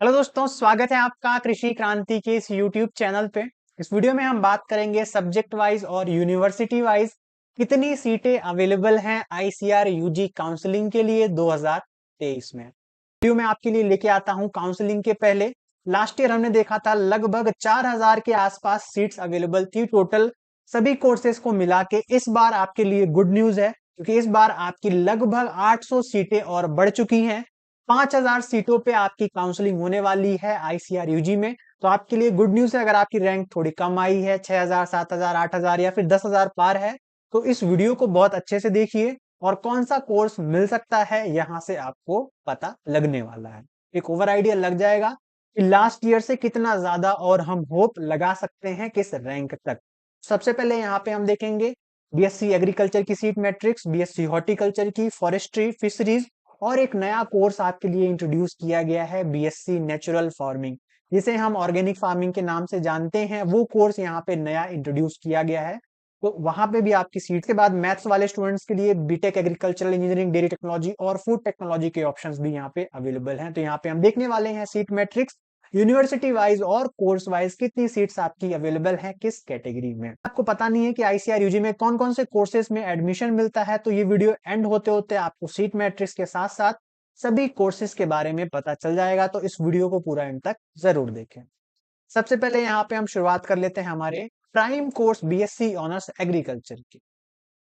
Hello दोस्तों, स्वागत है आपका कृषि क्रांति के इस यूट्यूब चैनल पे। इस वीडियो में हम बात करेंगे सब्जेक्ट वाइज और यूनिवर्सिटी वाइज कितनी सीटें अवेलेबल हैं आईसीआर यूजी काउंसलिंग के लिए 2023 में। वीडियो में आपके लिए लेके आता हूं काउंसलिंग के पहले। लास्ट ईयर हमने देखा था लगभग 4000 के आसपास सीट्स अवेलेबल थी टोटल सभी कोर्सेज को मिला के। इस बार आपके लिए गुड न्यूज है क्योंकि इस बार आपकी लगभग 800 सीटें और बढ़ चुकी हैं। 5000 सीटों पे आपकी काउंसलिंग होने वाली है आईसीआर यूजी में। तो आपके लिए गुड न्यूज है, अगर आपकी रैंक थोड़ी कम आई है 6000 7000 8000 या फिर 10000 पार है तो इस वीडियो को बहुत अच्छे से देखिए और कौन सा कोर्स मिल सकता है यहां से आपको पता लगने वाला है। एक ओवर आइडिया लग जाएगा कि लास्ट ईयर से कितना ज्यादा और हम होप लगा सकते हैं किस रैंक तक। सबसे पहले यहाँ पे हम देखेंगे बीएससी एग्रीकल्चर की सीट मैट्रिक्स, बीएससी हॉर्टिकल्चर की, फॉरेस्ट्री, फिशरीज और एक नया कोर्स आपके लिए इंट्रोड्यूस किया गया है बीएससी नेचुरल फार्मिंग, जिसे हम ऑर्गेनिक फार्मिंग के नाम से जानते हैं। वो कोर्स यहाँ पे नया इंट्रोड्यूस किया गया है। तो वहां पे भी आपकी सीट के बाद मैथ्स वाले स्टूडेंट्स के लिए BTech agricultural engineering, dairy technology और फूड टेक्नोलॉजी के ऑप्शंस भी यहाँ पे अवेलेबल हैं। तो यहाँ पे हम देखने वाले हैं सीट मैट्रिक्स यूनिवर्सिटी वाइज और कोर्स वाइज कितनी सीट्स आपकी अवेलेबल हैं किस कैटेगरी में। आपको पता नहीं है कि आईसीआर यूजी में कौन कौन से कोर्सेज में एडमिशन मिलता है तो ये वीडियो एंड होते होते आपको सीट मैट्रिक्स के साथ साथ सभी कोर्सेज के बारे में पता चल जाएगा। तो इस वीडियो को पूरा एंड तक जरूर देखें। सबसे पहले यहाँ पे हम शुरुआत कर लेते हैं हमारे prime course BSc honours agriculture की।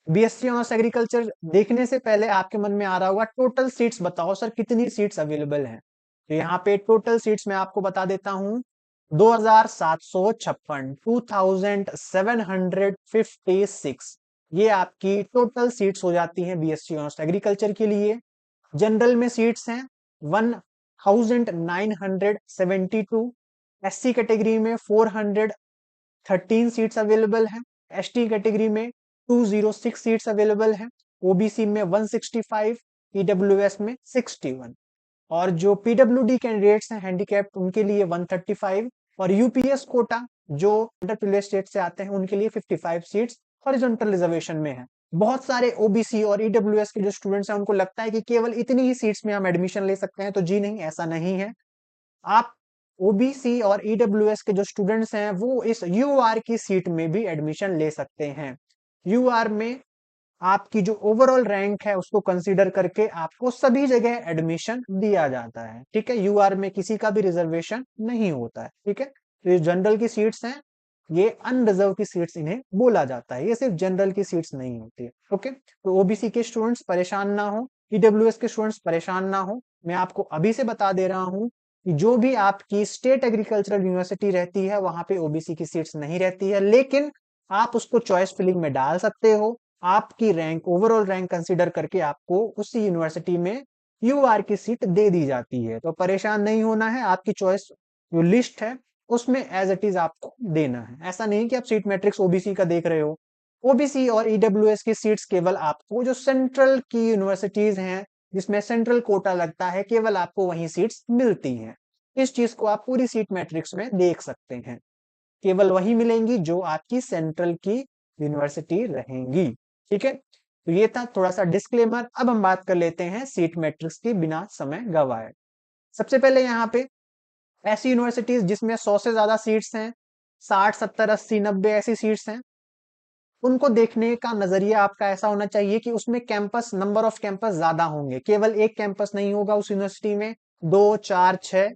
बीएससी ऑनर्स एग्रीकल्चर देखने से पहले आपके मन में आ रहा होगा टोटल सीट्स बताओ सर कितनी सीट्स अवेलेबल हैं। तो यहाँ पे टोटल सीट्स मैं आपको बता देता हूँ 2756, 2756 ये आपकी टोटल सीट्स हो जाती हैं बीएससी ऑनर्स एग्रीकल्चर के लिए। जनरल में सीट्स हैं 1972, एससी कैटेगरी में 413 सीट्स अवेलेबल हैं, एसटी कैटेगरी में 206 सीट्स अवेलेबल हैं, ओबीसी में 165, ईडब्ल्यूएस में 61 और जो पीडब्ल्यूडी कैंडिडेट्स हैं हैंडीकैप्ड उनके लिए 135 और यूपीएस कोटा जो अंडर प्रिविलेज्ड स्टेट से आते हैं उनके लिए 55 सीट्स हॉरिजॉन्टल रिजर्वेशन में है। बहुत सारे ओबीसी और ईडब्ल्यूएस के जो स्टूडेंट्स हैं उनको लगता है कि केवल इतनी ही सीट्स में हम एडमिशन ले सकते हैं, तो जी नहीं, ऐसा नहीं है। आप ओबीसी और ईडब्ल्यूएस के जो स्टूडेंट्स हैं वो इस यूआर की सीट में भी एडमिशन ले सकते हैं। यूआर में आपकी जो ओवरऑल रैंक है उसको कंसीडर करके आपको सभी जगह एडमिशन दिया जाता है। ठीक है, यूआर में किसी का भी रिजर्वेशन नहीं होता है। ठीक है, तो ये जनरल की सीट्स हैं, ये अनरिजर्व की सीट्स इन्हें बोला जाता है, ये सिर्फ जनरल की सीट्स नहीं होती है। ओके, तो ओबीसी के स्टूडेंट्स परेशान ना हो, ईडब्ल्यूएस के स्टूडेंट्स परेशान ना हो। मैं आपको अभी से बता दे रहा हूं कि जो भी आपकी स्टेट एग्रीकल्चरल यूनिवर्सिटी रहती है वहां पे ओबीसी की सीट्स नहीं रहती है, लेकिन आप उसको चॉइस फिलिंग में डाल सकते हो। आपकी रैंक ओवरऑल रैंक कंसीडर करके आपको उसी यूनिवर्सिटी में यूआर की सीट दे दी जाती है। तो परेशान नहीं होना है, आपकी चॉइस जो लिस्ट है उसमें एज इट इज आपको देना है। ऐसा नहीं कि आप सीट मैट्रिक्स ओबीसी का देख रहे हो। ओबीसी और ईडब्ल्यूएस की सीट्स केवल आपको जो सेंट्रल की यूनिवर्सिटीज हैं जिसमें सेंट्रल कोटा लगता है केवल आपको वही सीट्स मिलती हैं। इस चीज को आप पूरी सीट मैट्रिक्स में देख सकते हैं, केवल वही मिलेंगी जो आपकी सेंट्रल की यूनिवर्सिटी रहेंगी। ठीक है, तो ये था थोड़ा सा डिस्क्लेमर। अब हम बात कर लेते हैं सीट मैट्रिक्स की बिना समय गवाए। सबसे पहले यहाँ पे ऐसी यूनिवर्सिटीज जिसमें 100 से ज्यादा सीट्स हैं, 60 70 80 90 ऐसी सीट्स हैं, उनको देखने का नजरिया आपका ऐसा होना चाहिए कि उसमें कैंपस, नंबर ऑफ कैंपस ज्यादा होंगे। केवल एक कैंपस नहीं होगा उस यूनिवर्सिटी में, 2 4 6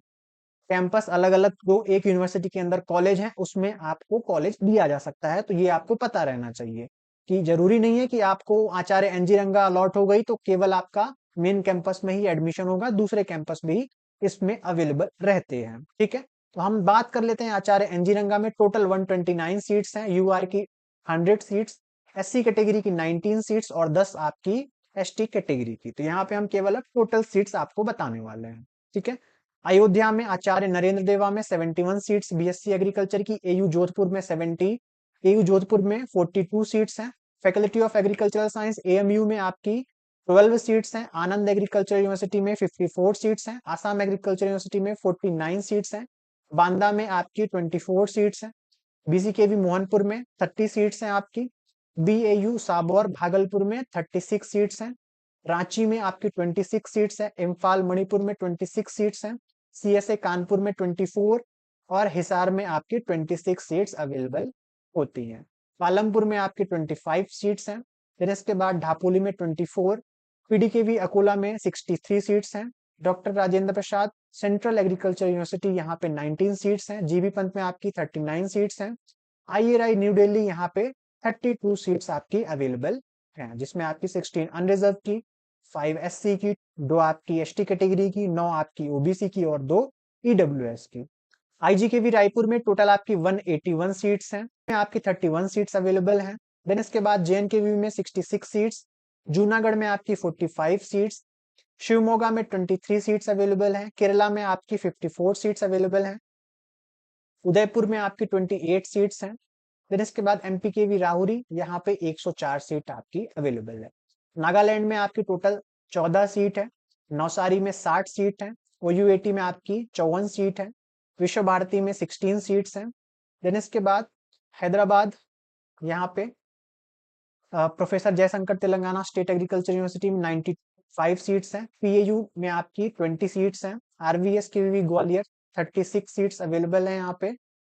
कैंपस अलग अलग जो एक यूनिवर्सिटी के अंदर कॉलेज है उसमें आपको कॉलेज दिया जा सकता है। तो ये आपको पता रहना चाहिए कि जरूरी नहीं है कि आपको आचार्य एनजी रंगा अलॉट हो गई तो केवल आपका मेन कैंपस में ही एडमिशन होगा, दूसरे कैंपस भी इसमें अवेलेबल रहते हैं। ठीक है, तो हम बात कर लेते हैं आचार्य एनजी रंगा में टोटल 129 सीट्स हैं, यूआर की 100 सीट्स, एससी कैटेगरी की 19 सीट्स और 10 आपकी एसटी कैटेगरी की। तो यहाँ पे हम केवल अब टोटल सीट्स आपको बताने वाले हैं। ठीक है, अयोध्या में आचार्य नरेंद्र देवा में 71 सीट्स बीएससी एग्रीकल्चर की, एयू जोधपुर में 70, एयू जोधपुर में 42 सीट्स हैं। Faculty of agricultural science AMU में आपकी 12 सीट्स हैं, आनंद एग्रीकल्चर यूनिवर्सिटी में 54 सीट्स हैं, आसाम एग्रीकल्चर यूनिवर्सिटी में 49 सीट्स हैं, बांदा में आपकी 24 सीट्स हैं, बीसीकेवी मोहनपुर में 30 सीट्स हैं आपकी, बीएयू साबौर भागलपुर में 36 सीट्स हैं, रांची में आपकी 26 सीट्स हैं, इम्फाल मणिपुर में 26 सीट्स हैं, CSA कानपुर में 24 और हिसार में आपकी 26 सीट्स अवेलेबल होती हैं। पालमपुर में आपकी 25 सीट्स हैं। फिर इसके बाद ढापोली में 24, पीडीकेवी अकोला में 63 सीट्स हैं। Doctor Rajendra Prasad central agriculture university यहाँ पे 19 सीट्स हैं। जीबी पंत में आपकी 39 सीट्स हैं। IRI न्यू दिल्ली यहाँ पे 32 सीट्स आपकी अवेलेबल हैं, जिसमें आपकी 16 अनरिजर्व की, 5 SC की, 2 आपकी ST कैटेगरी की, 9 आपकी OBC की और 2 EWS की। IGKV रायपुर में टोटल आपकी 181 सीट्स हैं, आपकी 31 सीट्स अवेलेबल हैं। देन इसके बाद JNKV में 66 सीट्स, जूनागढ़ में आपकी 45 सीट्स, शिवमोगा में 23 सीट्स अवेलेबल हैं, केरला में आपकी 54 सीट्स अवेलेबल हैं, उदयपुर में आपकी 28 सीट्स हैं। फिर इसके बाद MPKV राहुरी यहाँ पे 104 सीट आपकी अवेलेबल है। नागालैंड में आपकी टोटल 14 सीट है, नौसारी में 60 सीट है, OUAT में आपकी 54 सीट है, विश्व भारती में 16 सीट्स हैं। देन इसके बाद हैदराबाद यहाँ पे professor Jaishankar Telangana state agriculture university में 95 सीट्स हैं। PAU में आपकी 20 सीट्स हैं। RVSKV ग्वालियर 36 सीट्स अवेलेबल हैं यहाँ पे।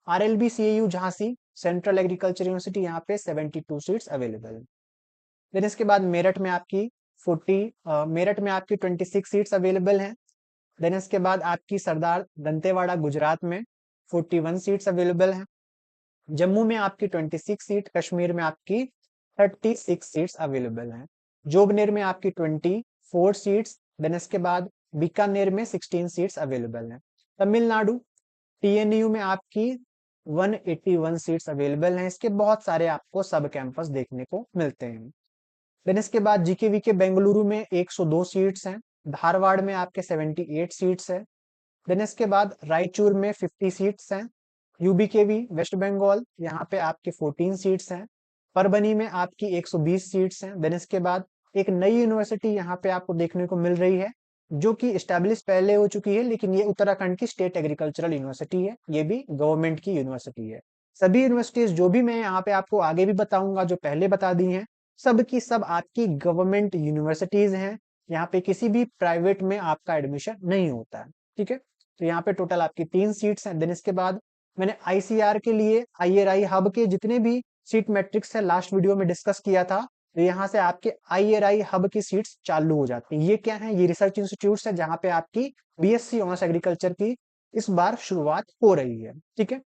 RLB CAU Jhansi central agriculture university यहाँ पे 72 सीट्स अवेलेबल है। फिर इसके बाद मेरठ में आपकी 26 सीट्स अवेलेबल हैं। देन इसके बाद आपकी सरदार दंतेवाड़ा गुजरात में 41 सीट्स अवेलेबल हैं। जम्मू में आपकी 26 सीट, कश्मीर में आपकी 36 सीट्स अवेलेबल हैं। जोबनेर में आपकी 24 सीट्स, देन इसके बाद बीकानेर में 16 सीट्स अवेलेबल हैं। तमिलनाडु TNU में आपकी 181 सीट्स अवेलेबल हैं। इसके बहुत सारे आपको सब कैंपस देखने को मिलते हैं। देन इसके बाद GKV के बेंगलुरु में 102 सीट्स हैं, धारवाड़ में आपके 78 सीट्स है। देन इसके बाद रायचूर में 50 सीट्स हैं। UBKV वेस्ट बंगाल यहाँ पे आपके 14 सीट्स हैं। परभनी में आपकी 120 सीट्स हैं। देन इसके बाद एक नई यूनिवर्सिटी यहाँ पे आपको देखने को मिल रही है, जो कि इस्टेब्लिश पहले हो चुकी है, लेकिन ये उत्तराखंड की स्टेट एग्रीकल्चरल यूनिवर्सिटी है। ये भी गवर्नमेंट की यूनिवर्सिटी है। सभी यूनिवर्सिटीज जो भी मैं यहाँ पे आपको आगे भी बताऊंगा, जो पहले बता दी हैं, सब की सब आपकी गवर्नमेंट यूनिवर्सिटीज हैं। यहाँ पे किसी भी प्राइवेट में आपका एडमिशन नहीं होता है, ठीक है। तो यहाँ पे टोटल आपकी 3 सीट्स हैं। देन इसके बाद मैंने ICR के लिए IRI हब के जितने भी सीट मैट्रिक्स है लास्ट वीडियो में डिस्कस किया था। तो यहाँ से आपके IRI हब की सीट्स चालू हो जाती है। ये क्या है? ये रिसर्च इंस्टीट्यूट है जहाँ पे आपकी BSc ऑनर्स एग्रीकल्चर की इस बार शुरुआत हो रही है, ठीक है।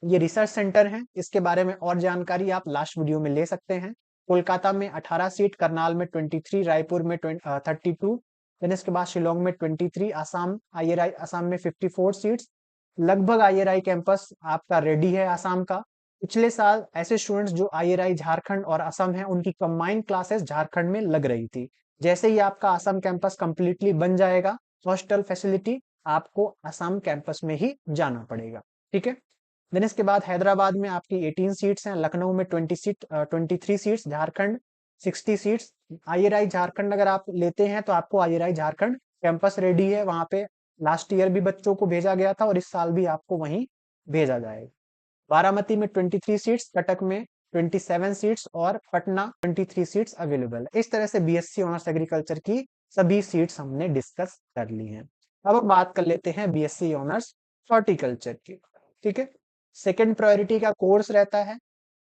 ये रिसर्च सेंटर है, इसके बारे में और जानकारी आप लास्ट वीडियो में ले सकते हैं। कोलकाता में 18 सीट, करनाल में 23, रायपुर में 32, देन इसके बाद शिलोंग में 23, आसाम IRI आसाम में 54 सीट्स। लगभग IRI कैंपस आपका रेडी है आसाम का। पिछले साल ऐसे स्टूडेंट्स जो IRI झारखंड और असम है, उनकी कंबाइंड क्लासेस झारखंड में लग रही थी। जैसे ही आपका आसाम कैंपस कंप्लीटली बन जाएगा, हॉस्टल फैसिलिटी आपको आसाम कैंपस में ही जाना पड़ेगा, ठीक है। देन इसके बाद हैदराबाद में आपकी 18 सीट्स हैं, लखनऊ में 23 seats, Jharkhand 60 seats. IRI Jharkhand अगर आप लेते हैं तो आपको IRI झारखंड कैंपस रेडी है, वहां पे लास्ट ईयर भी बच्चों को भेजा गया था और इस साल भी आपको वहीं भेजा जाएगा। बारामती में 23 सीट्स, कटक में 27 सीट्स और पटना 23 सीट्स अवेलेबल है। इस तरह से BSc ऑनर्स एग्रीकल्चर की सभी सीट्स हमने डिस्कस कर ली हैं। अब बात कर लेते हैं BSc ऑनर्स हॉर्टिकल्चर की, ठीक है। सेकेंड प्रायोरिटी का कोर्स रहता है।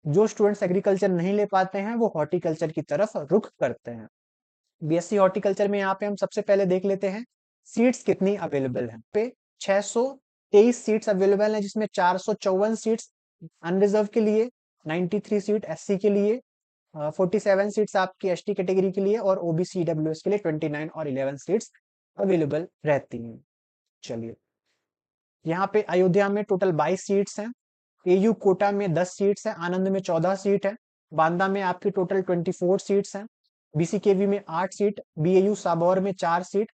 जो स्टूडेंट्स एग्रीकल्चर नहीं ले पाते हैं वो हॉर्टिकल्चर की तरफ रुख करते हैं। BSc हॉर्टिकल्चर में यहाँ पे हम सबसे पहले देख लेते हैं सीट्स कितनी अवेलेबल है। पे 623 सीट्स अवेलेबल है, जिसमें 454 सीट्स अनरिजर्व के लिए, 93 सीट SC के लिए, 47 सीट्स आपकी ST कैटेगरी के लिए और OBC EWS के लिए 29 और 11 सीट्स अवेलेबल रहती हैं। चलिए, यहाँ पे अयोध्या में टोटल 22 सीट्स हैं। AU कोटा में 10 सीट्स हैं, आनंद में 14 सीट है, बांदा में आपकी टोटल 24 सीट्स हैं, BCKV में 8 सीट, BAU साबौर में 4 सीट,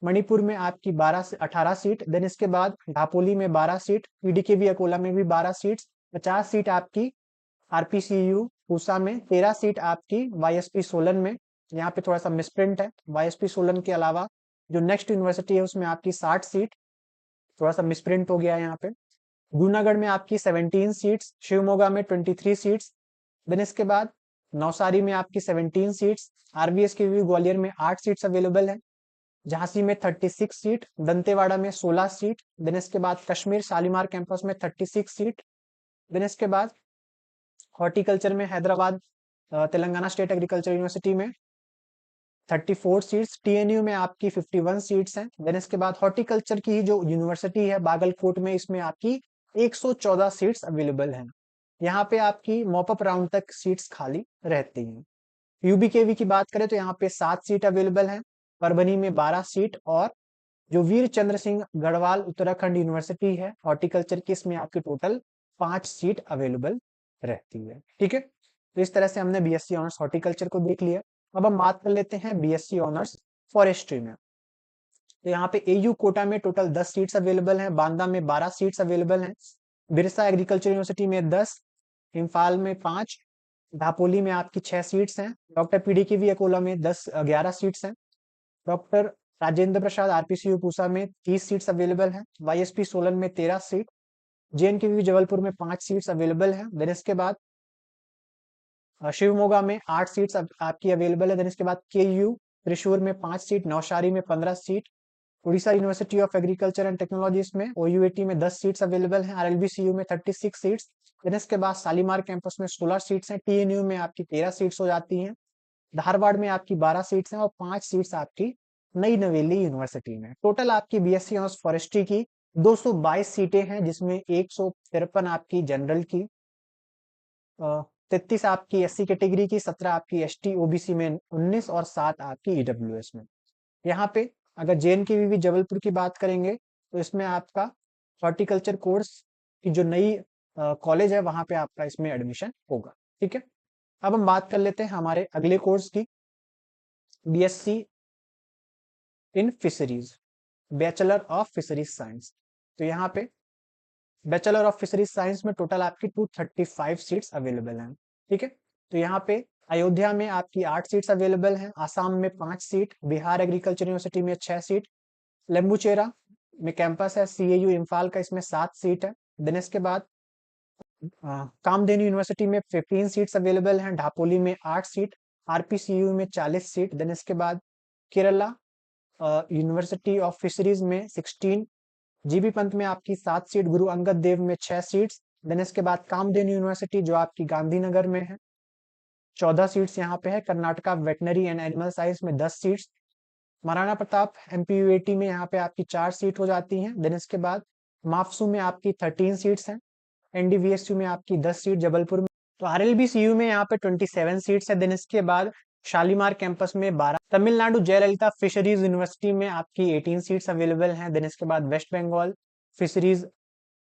मणिपुर में आपकी 12 से 18 सीट। देन इसके बाद ढापोली में 12 सीट, PDKV अकोला में भी 12 सीट्स, 50 सीट आपकी RPCU पूसा में, 13 सीट आपकी YSP सोलन में। यहाँ पे थोड़ा सा मिसप्रिंट है, YSP सोलन के अलावा जो नेक्स्ट यूनिवर्सिटी है उसमें आपकी 60 सीट, थोड़ा सा मिसप्रिंट हो गया है यहाँ पे। जूनागढ़ में आपकी 17 सीट्स, शिवमोगा में 23 सीट्स। देन इसके बाद नवसारी में आपकी 17 सीट्स, RVSKV ग्वालियर में 8 सीट्स अवेलेबल है। झांसी में 36 सीट, दंतेवाड़ा में 16 सीट, देन इसके बाद कश्मीर शालीमार कैंपस में 36 सीट, देन इसके बाद हॉर्टिकल्चर में Hyderabad Telangana state agriculture university में 34 सीट्स, टीएनयू में आपकी 51 सीट्स हैं। देन इसके बाद हॉर्टिकल्चर की जो यूनिवर्सिटी है बागलकोट में, इसमें आपकी 114 सीट्स अवेलेबल हैं। यहाँ पे आपकी मॉपअप राउंड तक सीट्स खाली रहती हैं। यूबीकेवी की बात करें तो यहाँ पे 7 सीट अवेलेबल हैं, परभनी में 12 सीट, और जो वीर चंद्र सिंह गढ़वाल उत्तराखंड यूनिवर्सिटी है हॉर्टिकल्चर की, इसमें आपकी टोटल 5 सीट अवेलेबल रहती है। ठीक है, तो इस तरह से हमने बीएससी ऑनर्स हॉर्टिकल्चर को देख लिया। अब हम बात कर लेते हैं बीएससी ऑनर्स फॉरेस्ट्री में। तो यहाँ पे एयू कोटा में टोटल 10 सीट्स अवेलेबल हैं, बांदा में 12 सीट्स अवेलेबल हैं, बिरसा एग्रीकल्चर यूनिवर्सिटी में 10, इम्फाल में 5, दापोली में आपकी 6 सीट्स हैं, डॉक्टर पीडीकेवी अकोला में 11 सीट्स हैं, डॉक्टर राजेंद्र प्रसाद आरपीसीयू पूसा में 30 सीट्स अवेलेबल हैं, वाईएसपी सोलन में 13 सीट, जेएनकेवी जबलपुर में 5 सीट्स अवेलेबल हैं। देन इसके बाद शिवमोगा में 8 सीट्स आपकी अवेलेबल है। देन इसके बाद केयू त्रिशूर में 5 सीट, नौशारी में 15 seat, Orissa university of agriculture and technologies में ओयूएटी में 10 सीट्स अवेलेबल हैं, आरएलबीसीयू में 36 सीट्स, देन इसके बाद शालीमार कैंपस में 16 सीट्स हैं, टीएनयू में आपकी 13 सीट्स हो जाती हैं, धारवाड़ में आपकी 12 सीट्स हैं, और 5 सीट्स आपकी नई नवेली यूनिवर्सिटी में। टोटल आपकी बीएससी ऑनर्स फॉरेस्ट्री की 222 सीटें हैं, जिसमें 153 आपकी जनरल की, 33 आपकी एससी कैटेगरी की, 17 आपकी एसटी ओबीसी में, 19 और 7 आपकी ईडब्ल्यूएस में। यहाँ पे अगर जेएनकेवी जबलपुर की बात करेंगे तो इसमें आपका हॉर्टिकल्चर कोर्स की जो नई कॉलेज है वहां पे आपका इसमें एडमिशन होगा। ठीक है, अब हम बात कर लेते हैं हमारे अगले कोर्स की, BSc in fisheries, bachelor of fisheries science. तो यहाँ पे बैचलर ऑफ फिशरीज साइंस में टोटल आपकी 235 सीट्स अवेलेबल हैं। ठीक है, तो यहाँ पे अयोध्या में आपकी 8 सीट्स अवेलेबल हैं, आसाम में 5 सीट, बिहार एग्रीकल्चर यूनिवर्सिटी में 6 सीट, लेम्बुचेरा में कैंपस है सीएयू इम्फाल का, इसमें 7 सीट है। देन इसके बाद कामधेनु यूनिवर्सिटी में 15 सीट्स अवेलेबल हैं, ढापोली में 8 सीट, आरपीसीयू में 40 सीट। देन इसके बाद केरला यूनिवर्सिटी ऑफ फिशरीज में 16, जीबी पंत में आपकी 7 सीट, गुरु अंगद देव में 6 सीट्स। देन इसके बाद कामधेनु यूनिवर्सिटी जो आपकी गांधीनगर में है, 14 सीट्स यहाँ पे है। Karnataka veterinary and animal science में 10 सीट्स, महाराणा प्रताप एमपीयूएटी में यहाँ पे आपकी 4 सीट हो जाती हैं। देन इसके बाद माफसू में आपकी 13 सीट्स हैं, एनडीवीएसयू में आपकी 10 सीट, जबलपुर में, तो आरएलबीसीयू में यहाँ पे 27 सीट्स है। देन इसके बाद शालीमार कैंपस में 12, तमिलनाडु जयललिता फिशरीज यूनिवर्सिटी में आपकी 18 सीट्स अवेलेबल हैं। देन इसके बाद West Bengal fisheries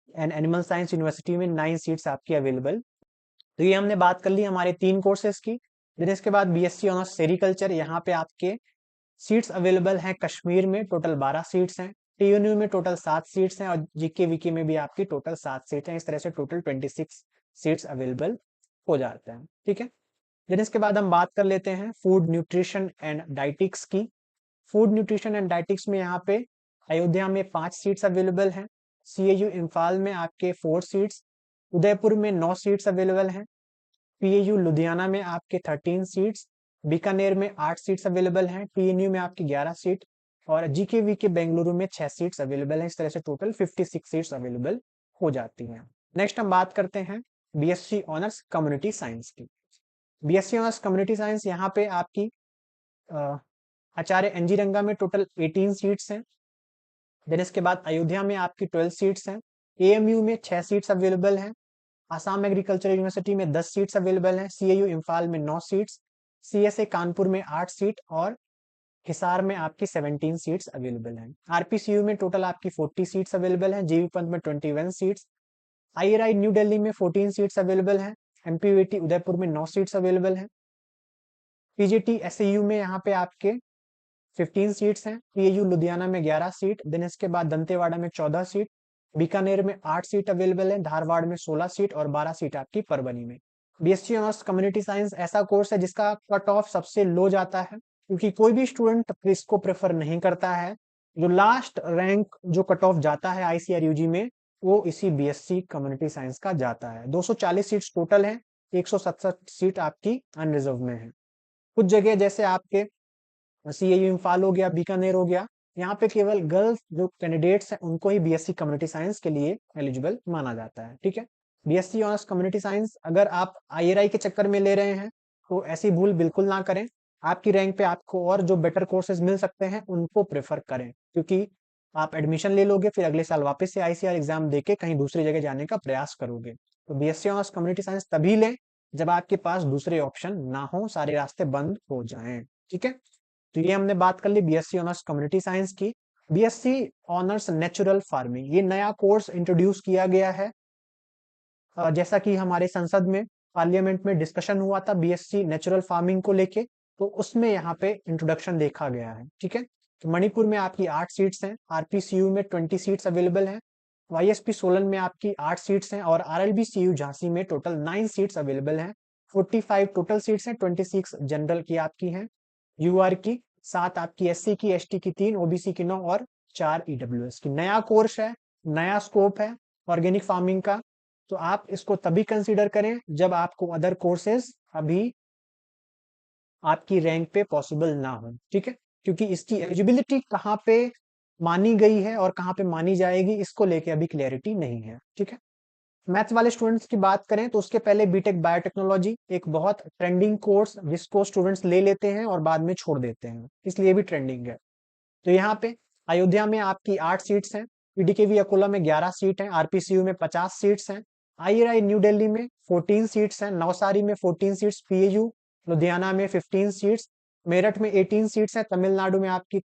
and animal science university में 9 सीट्स आपकी अवेलेबल। तो ये हमने बात कर ली हमारे 3 कोर्सेज की। देन इसके बाद बीएससी ऑनर्स सेरिकल्चर, यहाँ पे आपके सीट्स अवेलेबल हैं कश्मीर में टोटल 12 सीट्स हैं, टीएनयू में टोटल 7 सीट्स हैं, और जीके वीके में भी आपकी टोटल 7 सीट हैं। इस तरह से टोटल 26 सीट्स अवेलेबल हो जाते हैं। ठीक है, देन इसके बाद हम बात कर लेते हैं फूड न्यूट्रिशन एंड डाइटिक्स की। फूड न्यूट्रिशन एंड डाइटिक्स में यहाँ पे अयोध्या में 5 सीट्स अवेलेबल हैं, सीएयू इम्फाल में आपके 4 सीट्स, उदयपुर में 9 सीट्स अवेलेबल हैं, पीएयू लुधियाना में आपके 13 सीट्स, बीकानेर में 8 सीट्स अवेलेबल हैं, टीएनयू में आपकी 11 सीट, और जीकेवी के बेंगलुरु में 6 सीट्स अवेलेबल हैं। इस तरह से टोटल 56 सीट्स अवेलेबल हो जाती हैं। नेक्स्ट हम बात करते हैं बीएससी ऑनर्स कम्युनिटी साइंस की। बीएससी ऑनर्स कम्युनिटी साइंस, यहाँ पे आपकी आचार्य एनजी रंगा में टोटल 18 सीट्स हैं। देन इसके बाद अयोध्या में आपकी 12 सीट्स हैं, एएमयू में 6 सीट्स अवेलेबल हैं, आसाम एग्रीकल्चर यूनिवर्सिटी में 10 सीट्स अवेलेबल हैं, सीएयू इम्फाल में 9 सीट्स, सीएसए कानपुर में 8 सीट, और हिसार में आपकी 17 सीट्स अवेलेबल हैं। आरपीसीयू में टोटल आपकी 40 सीट्स अवेलेबल हैं, जीबी पंत में 21 सीट्स, आईआईआई न्यू दिल्ली में 14 सीट्स अवेलेबल हैं, एमपीयूटी उदयपुर में 9 सीट्स अवेलेबल हैं, पीजीटी एसएयू में यहाँ पे आपके 15 सीट्स हैं, पीएयू लुधियाना में 11 सीट, देन इसके बाद दंतेवाड़ा में 14 सीट, बीकानेर में 8 सीट अवेलेबल है, धारवाड़ में 16 सीट, और 12 सीट आपकी परभनी में। बीएससी ऑनर्स कम्युनिटी साइंस ऐसा कोर्स है जिसका कट ऑफ सबसे लो जाता है, क्योंकि कोई भी स्टूडेंट इसको प्रेफर नहीं करता है। जो लास्ट रैंक जो कट ऑफ जाता है आईसीआरयूजी में, वो इसी बीएससी कम्युनिटी साइंस का जाता है। 240 सीट्स टोटल है, 167 सीट आपकी अनरिजर्व में है। कुछ जगह जैसे आपके CAU इम्फाल हो गया, बीकानेर हो गया, यहाँ पे केवल गर्ल्स जो कैंडिडेट्स हैं उनको ही बीएससी कम्युनिटी साइंस के लिए एलिजिबल माना जाता है। ठीक है, बीएससी ऑनर्स कम्युनिटी साइंस अगर आप आईआरआई के चक्कर में ले रहे हैं तो ऐसी भूल बिल्कुल ना करें। आपकी रैंक पे आपको और जो बेटर कोर्सेज मिल सकते हैं उनको प्रेफर करें, क्योंकि आप एडमिशन ले लोगे फिर अगले साल वापस से आईसीआर एग्जाम देके कहीं दूसरी जगह जाने का प्रयास करोगे। तो बीएससी ऑनर्स कम्युनिटी साइंस तभी लें जब आपके पास दूसरे ऑप्शन ना हो, सारे रास्ते बंद हो जाएं। ठीक है, तो ये हमने बात कर ली बीएससी ऑनर्स कम्युनिटी साइंस की। बीएससी ऑनर्स नेचुरल फार्मिंग, ये नया कोर्स इंट्रोड्यूस किया गया है। जैसा कि हमारे संसद में, पार्लियामेंट में डिस्कशन हुआ था बीएससी नेचुरल फार्मिंग को लेके, तो उसमें यहाँ पे इंट्रोडक्शन देखा गया है। ठीक है, तो मणिपुर में आपकी 8 सीट्स हैं, आरपीसीयू में 20 सीट्स अवेलेबल हैं, वाईएसपी सोलन में आपकी 8 सीट्स हैं और आरएलबी सीयू झांसी में टोटल 9 सीट्स अवेलेबल हैं। 45 टोटल सीट्स हैं, 26 जनरल की आपकी हैं, यूआर की 7, आपकी एससी की, एसटी की 3, ओबीसी की 9 और 4 ईडब्ल्यूएस की। नया कोर्स है, नया स्कोप है ऑर्गेनिक फार्मिंग का, तो आप इसको तभी कंसीडर करें जब आपको अदर कोर्सेज अभी आपकी रैंक पे पॉसिबल ना हो। ठीक है, क्योंकि इसकी एलिजिबिलिटी कहाँ पे मानी गई है और कहाँ पे मानी जाएगी इसको लेके अभी क्लैरिटी नहीं है। ठीक है, मैथ्स वाले स्टूडेंट्स की बात करें तो उसके पहले बीटेक बायोटेक्नोलॉजी एक बहुत ट्रेंडिंग कोर्स जिसको स्टूडेंट्स ले लेते हैं और बाद में छोड़ देते हैं, इसलिए भी ट्रेंडिंग है। तो यहाँ पे अयोध्या में आपकी 8 सीट्स हैं, पीडीकेवी अकोला में 11 सीट हैं, आरपीसीयू में 50 सीट्स हैं, आईआईआई न्यू दिल्ली में 14 सीट्स हैं, नवसारी में 14 सीट्स, पीएयू लुधियाना में 15 सीट्स, मेरठ में 18 सीट्स हैं, तमिलनाडु में आपकी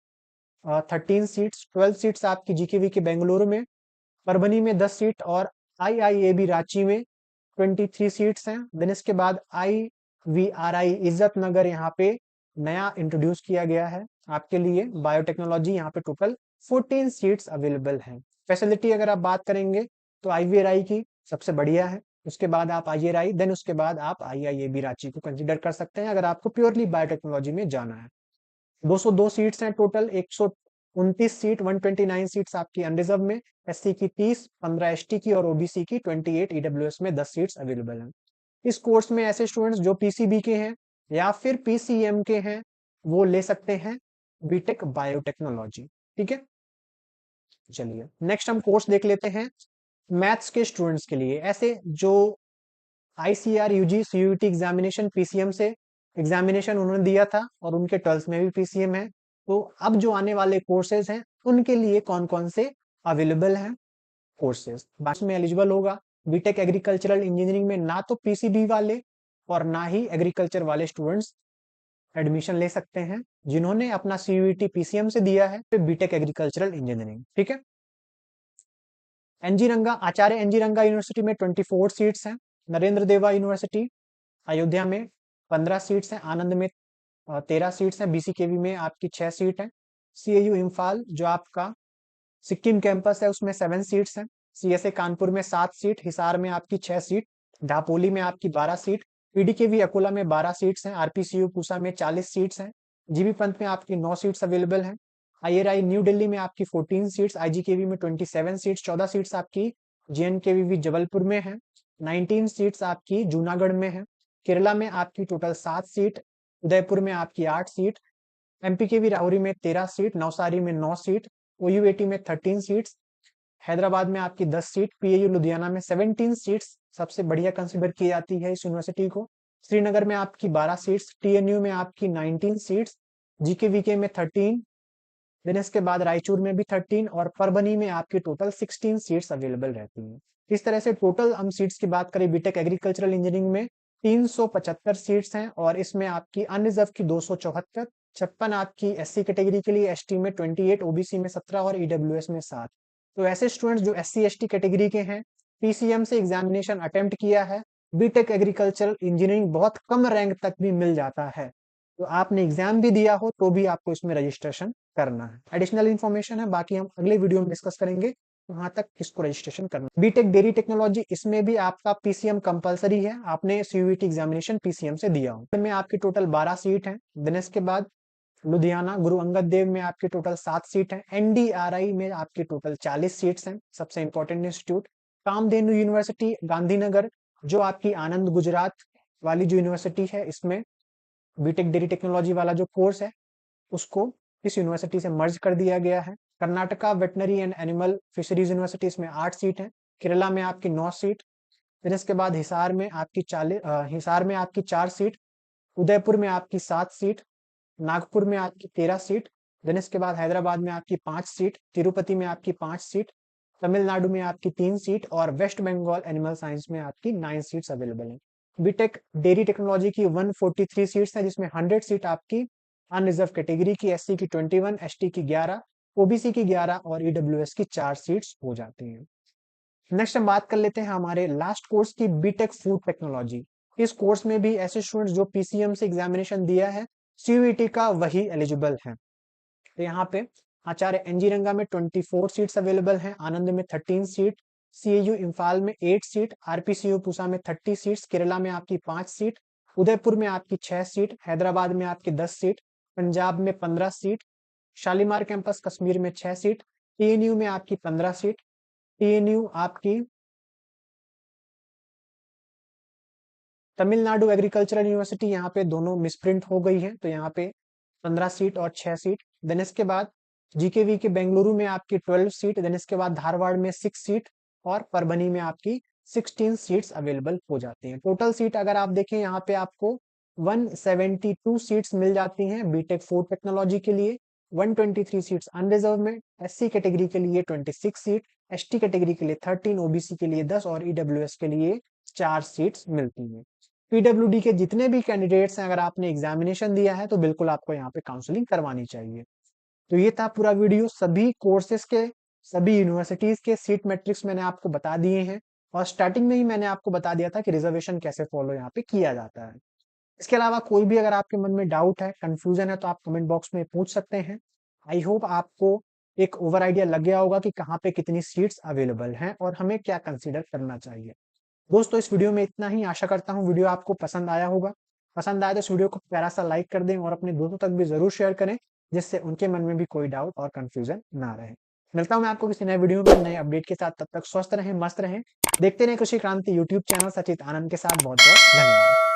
13 सीट्स, 12 सीट्स आपकी जीकेवी के बेंगलुरु में, परभनी में 10 सीट और आईआईएबी रांची में 23 सीट्स हैं। देन इसके बाद IVRI इज्जत नगर यहाँ पे नया इंट्रोड्यूस किया गया है आपके लिए बायोटेक्नोलॉजी, यहाँ पे टोटल 14 सीट्स अवेलेबल हैं। फैसिलिटी अगर आप बात करेंगे तो IVRI की सबसे बढ़िया है, उसके बाद आप IRI, देन उसके बाद आप IIAB रांची को कंसिडर कर सकते हैं अगर आपको प्योरली बायोटेक्नोलॉजी में जाना है। 202 सीट्स हैं टोटल, 129 सीट, 129 सीट्स आपकी अनरिजर्व में, एससी की 30, 15 एसटी की और ओबीसी की 28, ईडब्ल्यूएस में 10 सीट्स अवेलेबल हैं। इस कोर्स में ऐसे स्टूडेंट्स जो पीसीबी के हैं या फिर पीसीएम के हैं वो ले सकते हैं बीटेक बायोटेक्नोलॉजी। ठीक है, चलिए नेक्स्ट हम कोर्स देख लेते हैं मैथ्स के स्टूडेंट्स के लिए। ऐसे जो ICR UG CUET examination PCM से एग्जामिनेशन उन्होंने दिया था और उनके 12th में भी पीसीएम है, तो अब जो आने वाले कोर्सेज हैं उनके लिए कौन कौन से अवेलेबल हैं कोर्सेज, बाद में एलिजिबल होगा। बीटेक एग्रीकल्चरल इंजीनियरिंग में ना तो पीसीबी वाले और ना ही एग्रीकल्चर वाले स्टूडेंट्स एडमिशन ले सकते हैं जिन्होंने अपना सीयूईटी पीसीएम से दिया है फिर बीटेक एग्रीकल्चरल इंजीनियरिंग। ठीक है, एनजी रंगा, आचार्य एनजी रंगा यूनिवर्सिटी में 24 सीट्स हैं, नरेंद्र देवा यूनिवर्सिटी अयोध्या में 15 सीट्स हैं, आनंद में 13 सीट्स हैं, बीसीकेवी में आपकी 6 सीट है, सीएयू इम्फाल जो आपका सिक्किम कैंपस है उसमें 7 सीट्स हैं, सीएसए कानपुर में 7 सीट, हिसार में आपकी 6 सीट, दापोली में आपकी 12 सीट, पीडीकेवी अकोला में 12 सीट्स हैं, आरपीसीयू पूसा में 40 सीट्स हैं, जीबी पंत में आपकी 9 सीट्स अवेलेबल हैं, आईआरआई न्यू दिल्ली में आपकी 14 सीट्स, आईजीकेवी में 27 सीट्स, 14 सीट्स आपकी जेएनकेवीवी जबलपुर में है, 19 सीट्स आपकी जूनागढ़ में है, केरला में आपकी टोटल 7 सीट, उदयपुर में आपकी 8 सीट, एमपीकेवी राहुरी में 13 सीट, नवसारी में 9 सीट, ओयूएटी में 13 सीट्स, हैदराबाद में आपकी 10 सीट, पीएयू लुधियाना में 17 सीट्स सबसे बढ़िया कंसिडर की जाती है इस यूनिवर्सिटी को, श्रीनगर में आपकी 12 सीट्स, टीएनयू में आपकी 19 सीट्स, जीकेवीके में 13, देन इसके बाद रायचूर में भी 13 और परभनी में आपकी टोटल 16 सीट्स अवेलेबल रहती हैं। इस तरह से टोटल हम सीट्स की बात करें बीटेक एग्रीकल्चरल इंजीनियरिंग में 375 सीट्स हैं और इसमें आपकी अनरिजर्व की 274, 56 आपकी एससी कैटेगरी के लिए, एसटी में 28, ओबीसी में 17 और ईडब्ल्यूएस में 7। तो ऐसे स्टूडेंट्स जो एससी एसटी कैटेगरी के हैं, पीसीएम से एग्जामिनेशन अटेम्प्ट किया है, बीटेक एग्रीकल्चरल इंजीनियरिंग बहुत कम रैंक तक भी मिल जाता है, तो आपने एग्जाम भी दिया हो तो भी आपको इसमें रजिस्ट्रेशन करना है। एडिशनल इन्फॉर्मेशन है, बाकी हम अगले वीडियो में डिस्कस करेंगे वहां तक किसको रजिस्ट्रेशन करना। बीटेक डेयरी टेक्नोलॉजी, इसमें भी आपका पीसीएम कंपलसरी है, आपने सीयूईटी एग्जामिनेशन पीसीएम से दिया हो। में आपकी टोटल 12 सीट है, दिन इसके बाद लुधियाना गुरु अंगद देव में आपकी टोटल 7 सीट है, एनडीआरआई में आपकी टोटल 40 सीट्स हैं, सबसे important institute, Kamdhenu University Gandhinagar जो आपकी आनंद गुजरात वाली जो यूनिवर्सिटी है, इसमें बीटेक डेयरी टेक्नोलॉजी वाला जो कोर्स है उसको इस यूनिवर्सिटी से मर्ज कर दिया गया है। Karnataka veterinary and animal fisheries university, इसमें 8 सीट है। केरला में आपकी 9 सीट। फिर इसके बाद हिसार में आपकी 4 सीट। उदयपुर में आपकी 7 सीट। नागपुर में आपकी 13 सीट। देन इसके बाद हैदराबाद में आपकी 5 सीट। तिरुपति में आपकी 5 सीट। तमिलनाडु में आपकी 3 सीट और वेस्ट बंगाल एनिमल साइंस में आपकी 9 सीट्स अवेलेबल हैं। बीटेक डेयरी टेक्नोलॉजी की 143 सीट्स हैं, जिसमें 100 सीट आपकी अनरिजर्व कैटेगरी की, एससी की 21, एसटी की 11, ओबीसी की 11 और ईडब्ल्यूएस की 4 सीट्स हो जाती हैं। नेक्स्ट हम बात कर लेते हैं हमारे लास्ट कोर्स की, बीटेक फूड टेक्नोलॉजी। इस कोर्स में भी ऐसे स्टूडेंट्स जो पीसीएम से एग्जामिनेशन दिया है, सीयूईटी का, वही एलिजिबल है। तो यहाँ पे आचार्य एनजी रंगा में 24 सीट्स अवेलेबल हैं, आनंद में 13 सीट, सीएयू इम्फाल में 8 सीट, आरपीसीयू पूसा में 30 सीट्स, केरला में आपकी 5 सीट, उदयपुर में आपकी 6 सीट, हैदराबाद में आपकी 10 सीट, पंजाब में 15 सीट, शालीमार कैंपस कश्मीर में 6 सीट, टीएनयू में आपकी 15 सीट, टीएनयू आपकी तमिलनाडु एग्रीकल्चरल यूनिवर्सिटी, यहाँ पे दोनों मिसप्रिंट हो गई है, तो यहाँ पे 15 सीट और 6 सीट। देन इसके बाद जीकेवी के बेंगलुरु में आपकी 12 सीट। देन इसके बाद धारवाड़ में 6 सीट और परभनी में आपकी 16 सीट्स अवेलेबल हो जाती हैं। टोटल सीट अगर आप देखें यहाँ पे आपको 172 सीट्स मिल जाती हैं बीटेक फूड टेक्नोलॉजी के लिए। 123 सीट्स अनरिजर्व में, एससी कैटेगरी के लिए 26 सीट, एसटी कैटेगरी के लिए 13, ओबीसी के लिए 10 और ईडब्ल्यूएस के लिए 4 सीट्स मिलती हैं। पीडब्ल्यूडी के जितने भी कैंडिडेट्स हैं, अगर आपने एग्जामिनेशन दिया है तो बिल्कुल आपको यहाँ पे काउंसलिंग करवानी चाहिए। तो ये था पूरा वीडियो, सभी कोर्सेज के, सभी यूनिवर्सिटीज के सीट मैट्रिक्स मैंने आपको बता दिए हैं और स्टार्टिंग में ही मैंने आपको बता दिया था कि रिजर्वेशन कैसे फॉलो यहाँ पे किया जाता है। इसके अलावा कोई भी अगर आपके मन में डाउट है, कंफ्यूजन है, तो आप कमेंट बॉक्स में पूछ सकते हैं। आई होप आपको एक ओवर आइडिया लग गया होगा कि कहाँ पे कितनी सीट्स अवेलेबल हैं और हमें क्या कंसिडर करना चाहिए। दोस्तों इस वीडियो में इतना ही, आशा करता हूँ वीडियो आपको पसंद आया होगा। पसंद आया तो इस वीडियो को प्यारा सा लाइक कर दें और अपने दोस्तों तक भी जरूर शेयर करें, जिससे उनके मन में भी कोई डाउट और कंफ्यूजन ना रहे। मिलता हूं मैं आपको किसी नए वीडियो में नए अपडेट के साथ, तब तक स्वस्थ रहें, मस्त रहें, देखते रहें कृषि क्रांति यूट्यूब चैनल। सचित आनंद के साथ बहुत बहुत धन्यवाद।